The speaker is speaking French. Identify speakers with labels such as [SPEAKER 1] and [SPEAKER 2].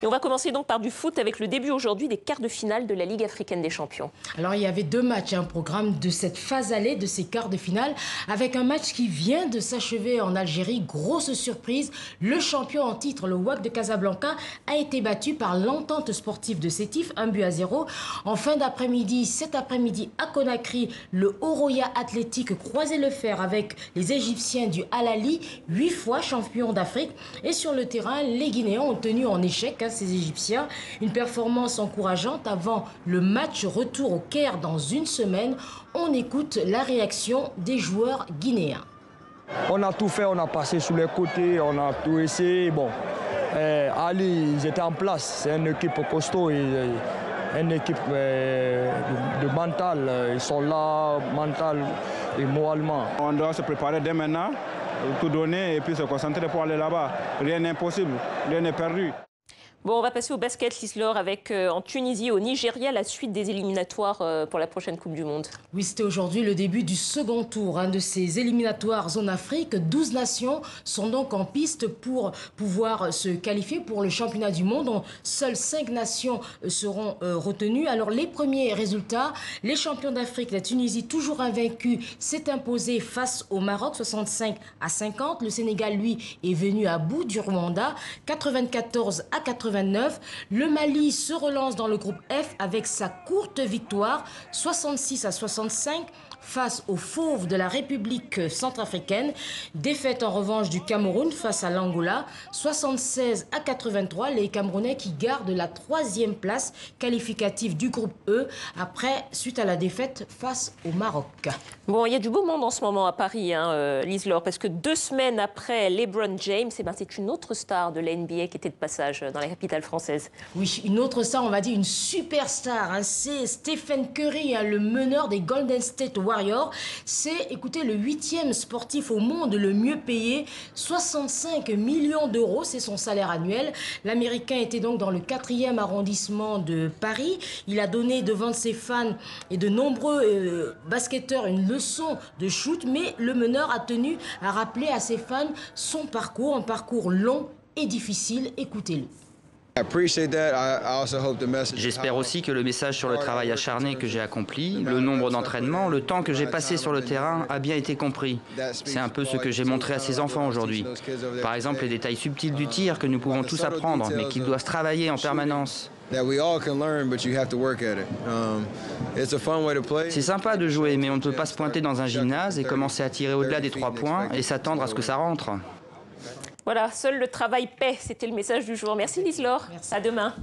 [SPEAKER 1] Et on va commencer donc par du foot avec le début aujourd'hui des quarts de finale de la Ligue africaine des champions.
[SPEAKER 2] Alors il y avait deux matchs, un programme de cette phase allée de ces quarts de finale avec un match qui vient de s'achever en Algérie. Grosse surprise, le champion en titre, le WAC de Casablanca, a été battu par l'Entente sportive de Sétif, 1-0. En fin d'après-midi, cet après-midi à Conakry, le Oroya Athlétique croisait le fer avec les Égyptiens du Al Ahly, 8 fois champions d'Afrique. Et sur le terrain, les Guinéens ont tenu en échec ces Égyptiens. Une performance encourageante avant le match retour au Caire dans une semaine. On écoute la réaction des joueurs guinéens.
[SPEAKER 3] On a tout fait, on a passé sur les côtés, on a tout essayé. Bon, Ali, ils étaient en place. C'est une équipe costaud, une équipe de mental. Ils sont là, mental et moralement.
[SPEAKER 4] On doit se préparer dès maintenant, tout donner et puis se concentrer pour aller là-bas. Rien n'est impossible, rien n'est perdu.
[SPEAKER 1] Bon, on va passer au basket, Lislor, avec en Tunisie, au Nigeria, la suite des éliminatoires pour la prochaine Coupe du Monde.
[SPEAKER 2] Oui, c'était aujourd'hui le début du second tour de ces éliminatoires zone Afrique. 12 nations sont donc en piste pour pouvoir se qualifier pour le championnat du monde. Seules 5 nations seront retenues. Alors les premiers résultats, les champions d'Afrique, la Tunisie, toujours invaincue, s'est imposée face au Maroc, 65-50. Le Sénégal, lui, est venu à bout du Rwanda, 94-89. Le Mali se relance dans le groupe F avec sa courte victoire, 66-65 face aux fauves de la République centrafricaine. Défaite en revanche du Cameroun face à l'Angola, 76-83. Les Camerounais qui gardent la 3e place qualificative du groupe E suite à la défaite face au Maroc.
[SPEAKER 1] Bon, il y a du beau monde en ce moment à Paris, Lislor, parce que 2 semaines après LeBron James, c'est une autre star de la NBA qui était de passage dans la capitale française.
[SPEAKER 2] Oui, une autre star, on va dire une superstar. C'est Stephen Curry, le meneur des Golden State Warriors. C'est, écoutez, le 8e sportif au monde le mieux payé. 65 millions d'euros, c'est son salaire annuel. L'Américain était donc dans le 4e arrondissement de Paris. Il a donné devant ses fans et de nombreux basketteurs une leçon de shoot, mais le meneur a tenu à rappeler à ses fans son parcours, un parcours long et difficile. Écoutez-le.
[SPEAKER 5] J'espère aussi que le message sur le travail acharné que j'ai accompli, le nombre d'entraînements, le temps que j'ai passé sur le terrain a bien été compris. C'est un peu ce que j'ai montré à ces enfants aujourd'hui. Par exemple, les détails subtils du tir que nous pouvons tous apprendre, mais qu'ils doivent travailler en permanence. C'est sympa de jouer, mais on ne peut pas se pointer dans un gymnase et commencer à tirer au-delà des 3 points et s'attendre à ce que ça rentre.
[SPEAKER 1] Voilà, seul le travail paie, c'était le message du jour. Merci Lislor, à demain.